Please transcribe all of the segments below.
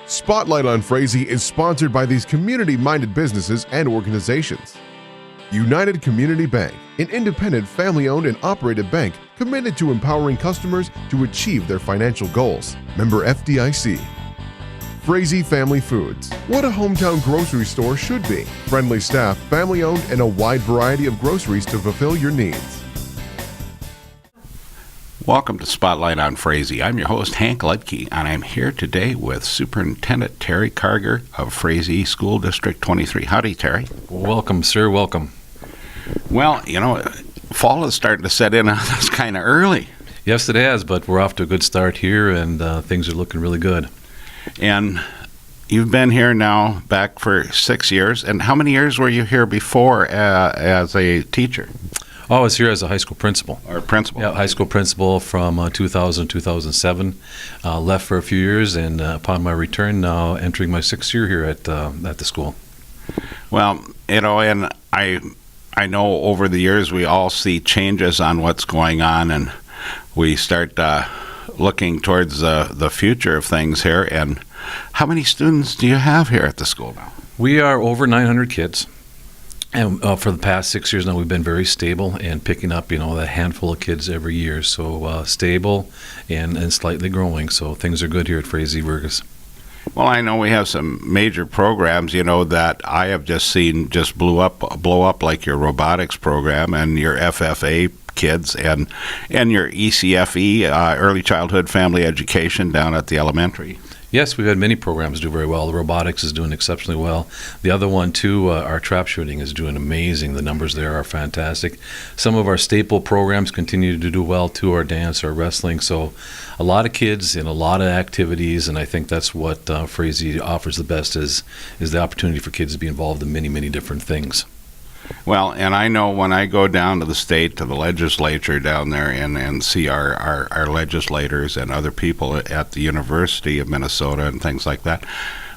Spotlight on Frazee is sponsored by these community-minded businesses and organizations. United Community Bank, an independent family-owned and operated bank committed to empowering customers to achieve their financial goals. Member FDIC. Frazee Family Foods, what a hometown grocery store should be. Friendly staff, family-owned, and a wide variety of groceries to fulfill your needs. Welcome to Spotlight on Frazee. I'm your host, Hank Ludke, and I'm here today with Superintendent Terry Karger of Frazee School District 23. Howdy, Terry. Welcome, sir. Welcome. Well, fall is starting to set in. That's kind of early. Yes, it has, but we're off to a good start here, and things are looking really good. And you've been here now back for 6 years. And how many years were you here before as a teacher? Oh, I was here as a high school principal. Or principal? Yeah, high school principal from 2000 2007. Left for a few years, and upon my return, now entering my 6th year here at the school. Well, and I know over the years we all see changes on what's going on, and we start looking towards the future of things here. And how many students do you have here at the school now? We are over 900 kids. And for the past 6 years now, we've been very stable and picking up, that handful of kids every year. So stable and slightly growing. So things are good here at Frazee Burgess. Well, I know we have some major programs, that I have just seen just blow up, like your robotics program and your FFA kids and your ECFE, early childhood family education down at the elementary. Yes, we've had many programs do very well. The robotics is doing exceptionally well. The other one, too, our trap shooting is doing amazing. The numbers there are fantastic. Some of our staple programs continue to do well, too, our dance, our wrestling. So a lot of kids and a lot of activities, and I think that's what Frazee offers the best is the opportunity for kids to be involved in many, many different things. Well, and I know when I go down to the state, to the legislature down there and see our legislators and other people at the University of Minnesota and things like that,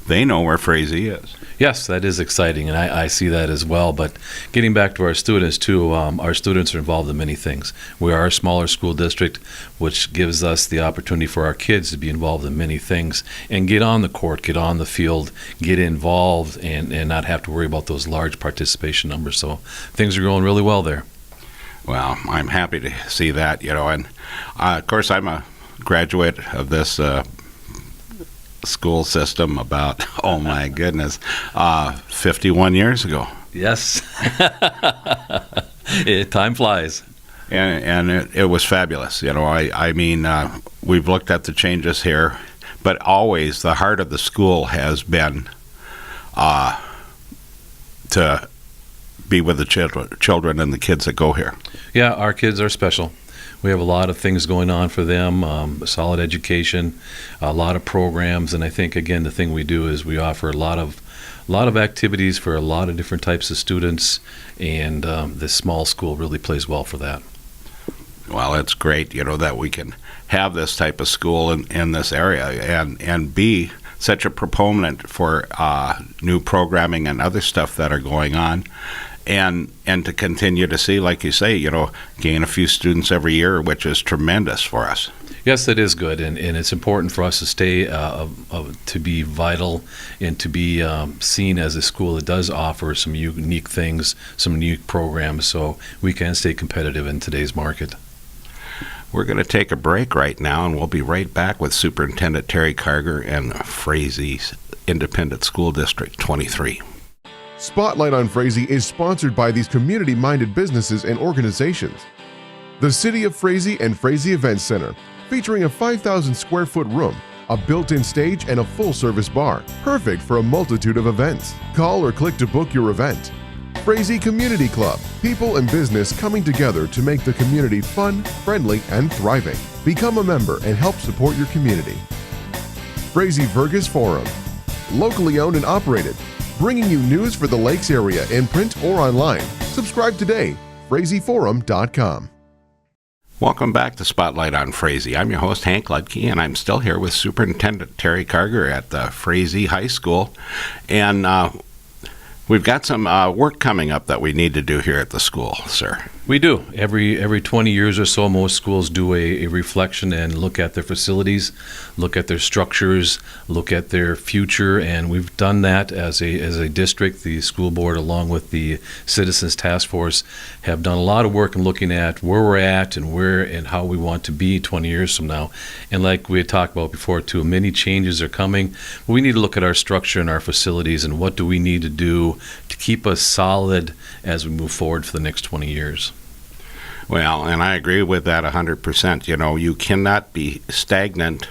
they know where Frazee is. Yes, that is exciting, and I see that as well. But getting back to our students, too, our students are involved in many things. We are a smaller school district, which gives us the opportunity for our kids to be involved in many things and get on the court, get on the field, get involved, and not have to worry about those large participation numbers. So things are going really well there. Well, I'm happy to see that, and of course I'm a graduate of this school system about, oh my goodness, 51 years ago. Yes. Time flies. And it was fabulous. I mean, we've looked at the changes here, but always the heart of the school has been to be with the children and the kids that go here. Yeah, our kids are special. We have a lot of things going on for them, a solid education, a lot of programs, and I think, again, the thing we do is we offer a lot of activities for a lot of different types of students, and this small school really plays well for that. Well, it's great, that we can have this type of school in this area and be such a proponent for new programming and other stuff that are going on. And to continue to see, like you say, gain a few students every year, which is tremendous for us. Yes, it is good, and it's important for us to stay, to be vital and to be seen as a school that does offer some unique things, some unique programs, so we can stay competitive in today's market. We're going to take a break right now, and we'll be right back with Superintendent Terry Karger and Frazee's Independent School District 23. Spotlight on Frazee is sponsored by these community-minded businesses and organizations. The City of Frazee and Frazee Events Center, featuring a 5,000 square foot room, a built-in stage, and a full-service bar, perfect for a multitude of events. Call or click to book your event. Frazee Community Club, people and business coming together to make the community fun, friendly, and thriving. Become a member and help support your community. Frazee Burgess Forum, locally owned and operated, bringing you news for the Lakes area in print or online. Subscribe today, FrazeeForum.com. Welcome back to Spotlight on Frazee. I'm your host, Hank Ludke, and I'm still here with Superintendent Terry Karger at the Frazee High School. And we've got some work coming up that we need to do here at the school, sir. We do. Every 20 years or so, most schools do a reflection and look at their facilities, look at their structures, look at their future, and we've done that as a district. The school board, along with the Citizens Task Force, have done a lot of work in looking at where we're at and where and how we want to be 20 years from now. And like we had talked about before, too, many changes are coming. We need to look at our structure and our facilities and what do we need to do to keep us solid as we move forward for the next 20 years. Well, and I agree with that 100%. You know, you cannot be stagnant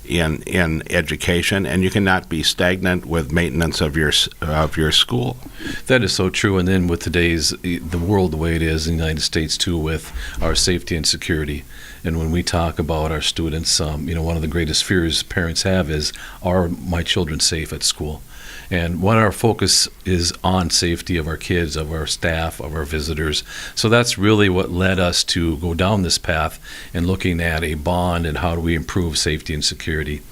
in education, and you cannot be stagnant with maintenance of your school. That is so true. And then with the world the way it is in the United States too, with our safety and security. And when we talk about our students, one of the greatest fears parents have is, are my children safe at school? And one of our focus is on safety of our kids, of our staff, of our visitors. So that's really what led us to go down this path and looking at a bond and how do we improve safety and security.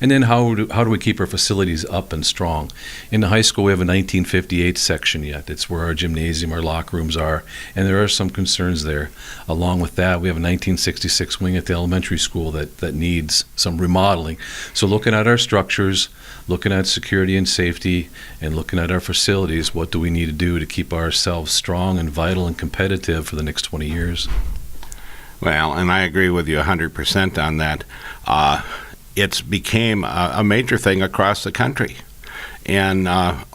And then how do we keep our facilities up and strong? In the high school, we have a 1958 section yet. It's where our gymnasium, our locker rooms are, and there are some concerns there. Along with that, we have a 1966 wing at the elementary school that needs some remodeling. So looking at our structures, looking at security and safety, and looking at our facilities, what do we need to do to keep ourselves strong and vital and competitive for the next 20 years? Well, and I agree with you 100% on that. It's became a major thing across the country. And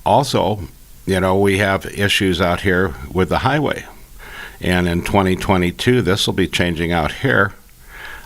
also, we have issues out here with the highway. And in 2022, this will be changing out here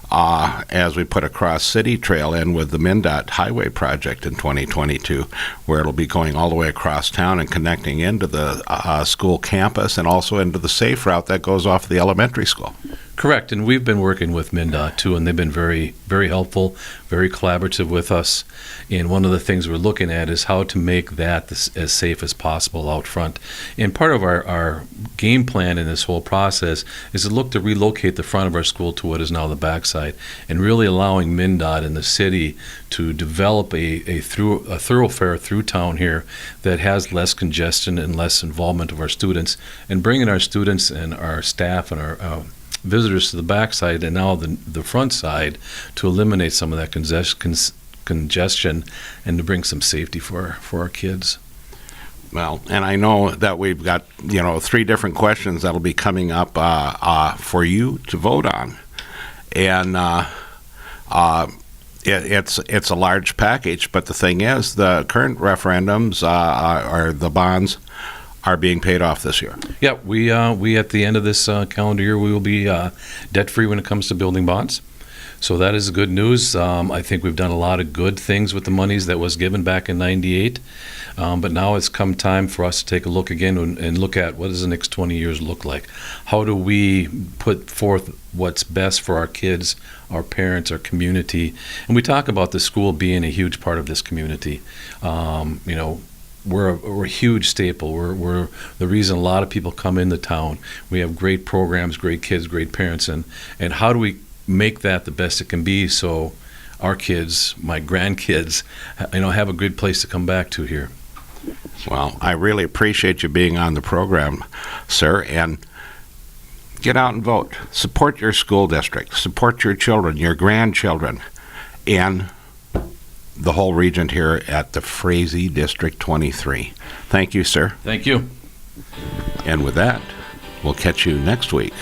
as we put a cross-city trail in with the MnDOT highway project in 2022, where it'll be going all the way across town and connecting into the school campus and also into the safe route that goes off the elementary school. Correct, and we've been working with MnDOT too, and they've been very, very helpful, very collaborative with us. And one of the things we're looking at is how to make that as safe as possible out front. And part of our game plan in this whole process is to look to relocate the front of our school to what is now the backside, and really allowing MnDOT and the city to develop a thoroughfare through town here that has less congestion and less involvement of our students, and bringing our students and our staff and our visitors to the backside and now the front side to eliminate some of that congestion and to bring some safety for our kids. Well, and I know that we've got 3 different questions that'll be coming up for you to vote on, and it's a large package. But the thing is, the current referendums or the bonds are being paid off this year. Yeah, we at the end of this calendar year, we will be debt-free when it comes to building bonds. So that is good news. I think we've done a lot of good things with the monies that was given back in '98, but now it's come time for us to take a look again and look at what does the next 20 years look like. How do we put forth what's best for our kids, our parents, our community? And we talk about the school being a huge part of this community. We're a huge staple. We're the reason a lot of people come into town. We have great programs, great kids, great parents, and how do we make that the best it can be so our kids, my grandkids, have a good place to come back to here. Well, I really appreciate you being on the program, sir, and get out and vote. Support your school district. Support your children, your grandchildren, and the whole region here at the Frazee District 23. Thank you, sir. Thank you. And with that, we'll catch you next week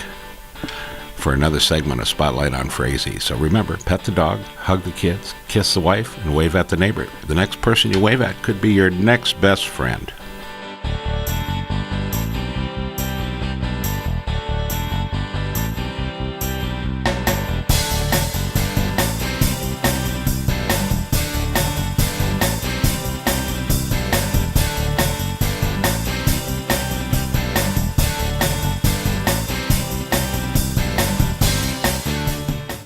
for another segment of Spotlight on Frazee. So remember, pet the dog, hug the kids, kiss the wife, and wave at the neighbor. The next person you wave at could be your next best friend.